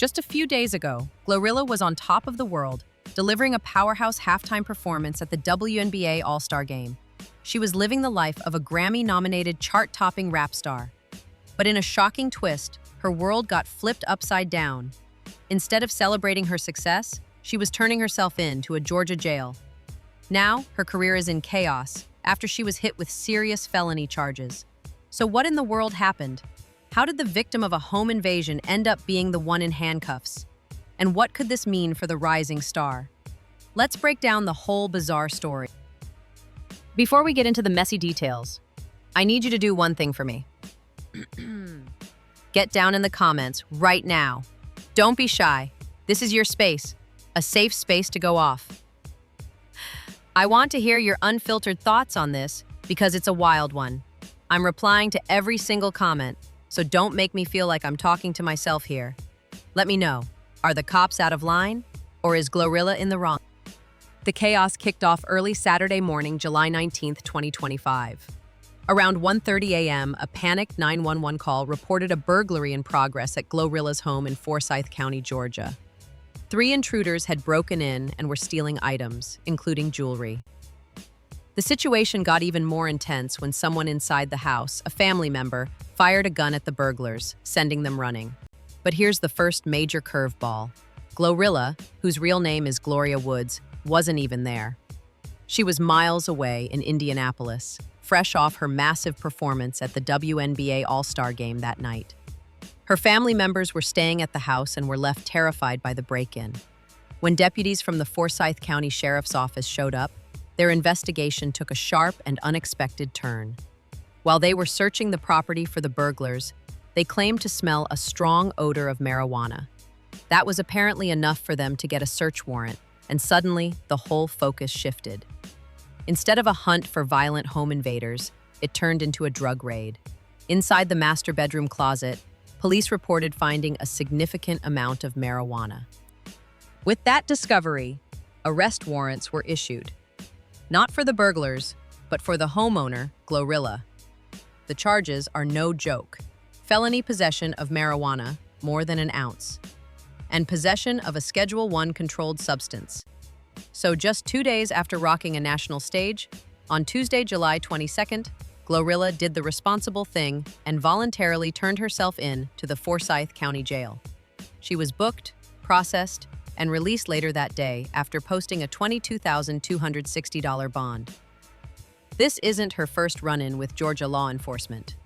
Just a few days ago, GloRilla was on top of the world, delivering a powerhouse halftime performance at the WNBA All-Star Game. She was living the life of a Grammy-nominated chart-topping rap star. But in a shocking twist, her world got flipped upside down. Instead of celebrating her success, she was turning herself in to a Georgia jail. Now, her career is in chaos after she was hit with serious felony charges. So what in the world happened? How did the victim of a home invasion end up being the one in handcuffs? And what could this mean for the rising star? Let's break down the whole bizarre story. Before we get into the messy details, I need you to do one thing for me. Get down in the comments right now. Don't be shy. This is your space, a safe space to go off. I want to hear your unfiltered thoughts on this because it's a wild one. I'm replying to every single comment, so don't make me feel like I'm talking to myself here. Let me know, are the cops out of line, or is GloRilla in the wrong? The chaos kicked off early Saturday morning, July 19, 2025. Around 1:30 a.m., a panicked 911 call reported a burglary in progress at GloRilla's home in Forsyth County, Georgia. 3 intruders had broken in and were stealing items, including jewelry. The situation got even more intense when someone inside the house, a family member, fired a gun at the burglars, sending them running. But here's the first major curveball. GloRilla, whose real name is Gloria Woods, wasn't even there. She was miles away in Indianapolis, fresh off her massive performance at the WNBA All-Star Game that night. Her family members were staying at the house and were left terrified by the break-in. When deputies from the Forsyth County Sheriff's Office showed up, their investigation took a sharp and unexpected turn. While they were searching the property for the burglars, they claimed to smell a strong odor of marijuana. That was apparently enough for them to get a search warrant, and suddenly, the whole focus shifted. Instead of a hunt for violent home invaders, it turned into a drug raid. Inside the master bedroom closet, police reported finding a significant amount of marijuana. With that discovery, arrest warrants were issued. Not for the burglars, but for the homeowner, GloRilla. The charges are no joke. Felony possession of marijuana, more than an ounce, and possession of a Schedule I controlled substance. So just 2 days after rocking a national stage, on Tuesday, July 22nd, GloRilla did the responsible thing and voluntarily turned herself in to the Forsyth County Jail. She was booked, processed, and released later that day after posting a $22,260 bond. This isn't her first run-in with Georgia law enforcement.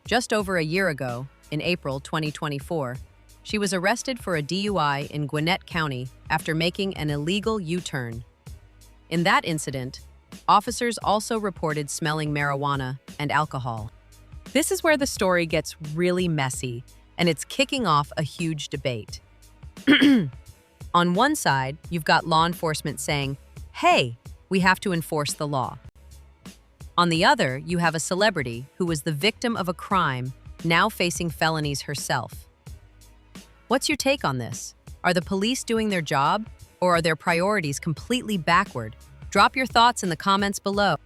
Just over a year ago, in April 2024, she was arrested for a DUI in Gwinnett County after making an illegal U-turn. In that incident, officers also reported smelling marijuana and alcohol. This is where the story gets really messy, and it's kicking off a huge debate. On one side, you've got law enforcement saying, hey, we have to enforce the law. On the other, you have a celebrity who was the victim of a crime, now facing felonies herself. What's your take on this? Are the police doing their job, or are their priorities completely backward? Drop your thoughts in the comments below.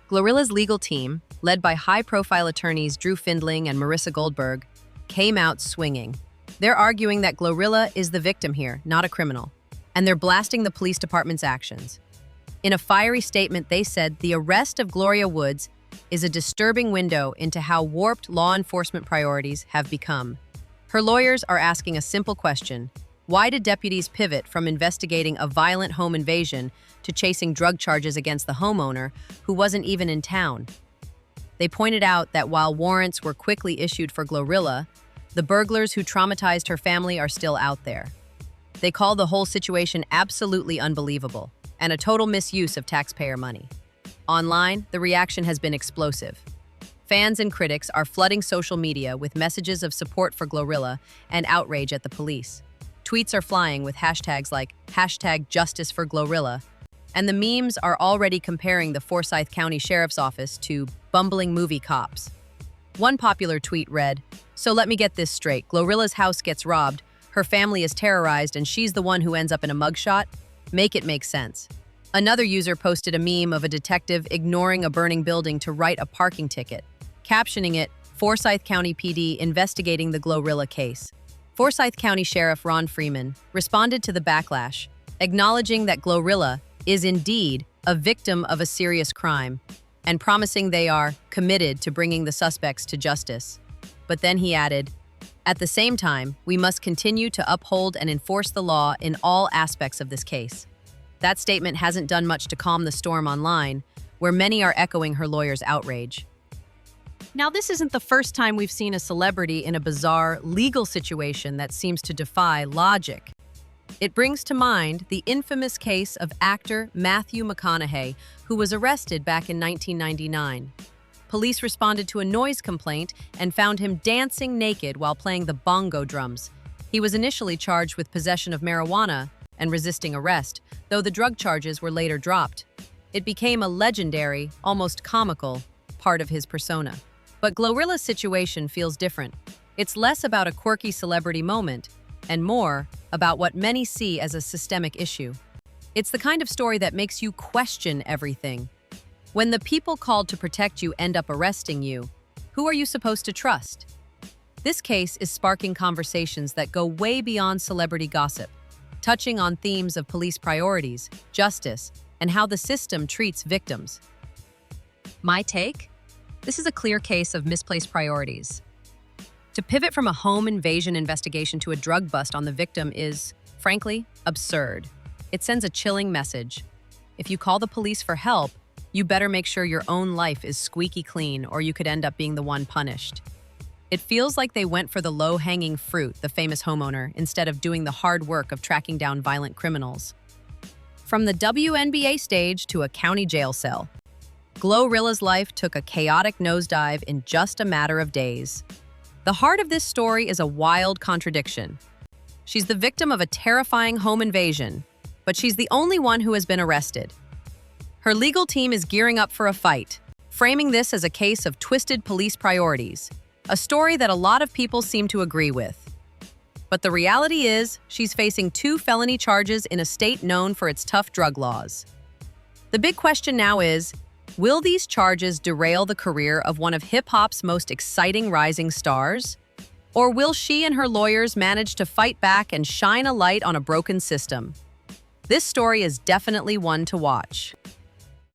GloRilla's legal team, led by high-profile attorneys Drew Findling and Marissa Goldberg, came out swinging. They're arguing that GloRilla is the victim here, not a criminal, and they're blasting the police department's actions. In a fiery statement, they said the arrest of Gloria Woods is a disturbing window into how warped law enforcement priorities have become. Her lawyers are asking a simple question: why did deputies pivot from investigating a violent home invasion to chasing drug charges against the homeowner who wasn't even in town? They pointed out that while warrants were quickly issued for GloRilla, the burglars who traumatized her family are still out there. They call the whole situation absolutely unbelievable and a total misuse of taxpayer money. Online, the reaction has been explosive. Fans and critics are flooding social media with messages of support for GloRilla and outrage at the police. Tweets are flying with hashtags like #JusticeForGloRilla, and the memes are already comparing the Forsyth County Sheriff's Office to bumbling movie cops. One popular tweet read, "So let me get this straight, GloRilla's house gets robbed, her family is terrorized, and she's the one who ends up in a mugshot? Make it make sense." Another user posted a meme of a detective ignoring a burning building to write a parking ticket, captioning it, "Forsyth County PD investigating the GloRilla case." Forsyth County Sheriff Ron Freeman responded to the backlash, acknowledging that GloRilla is indeed a victim of a serious crime and promising they are committed to bringing the suspects to justice. But then he added, "At the same time, we must continue to uphold and enforce the law in all aspects of this case." That statement hasn't done much to calm the storm online, where many are echoing her lawyer's outrage. Now, this isn't the first time we've seen a celebrity in a bizarre legal situation that seems to defy logic. It brings to mind the infamous case of actor Matthew McConaughey, who was arrested back in 1999. Police responded to a noise complaint and found him dancing naked while playing the bongo drums. He was initially charged with possession of marijuana and resisting arrest, though the drug charges were later dropped. It became a legendary, almost comical, part of his persona. But GloRilla's situation feels different. It's less about a quirky celebrity moment and more about what many see as a systemic issue. It's the kind of story that makes you question everything. When the people called to protect you end up arresting you, who are you supposed to trust? This case is sparking conversations that go way beyond celebrity gossip, touching on themes of police priorities, justice, and how the system treats victims. My take? This is a clear case of misplaced priorities. To pivot from a home invasion investigation to a drug bust on the victim is, frankly, absurd. It sends a chilling message. If you call the police for help, you better make sure your own life is squeaky clean, or you could end up being the one punished. It feels like they went for the low-hanging fruit, the famous homeowner, instead of doing the hard work of tracking down violent criminals. From the WNBA stage to a county jail cell, GloRilla's life took a chaotic nosedive in just a matter of days. The heart of this story is a wild contradiction. She's the victim of a terrifying home invasion, but she's the only one who has been arrested. Her legal team is gearing up for a fight, framing this as a case of twisted police priorities, a story that a lot of people seem to agree with. But the reality is, she's facing 2 felony charges in a state known for its tough drug laws. The big question now is, will these charges derail the career of one of hip-hop's most exciting rising stars? Or will she and her lawyers manage to fight back and shine a light on a broken system? This story is definitely one to watch.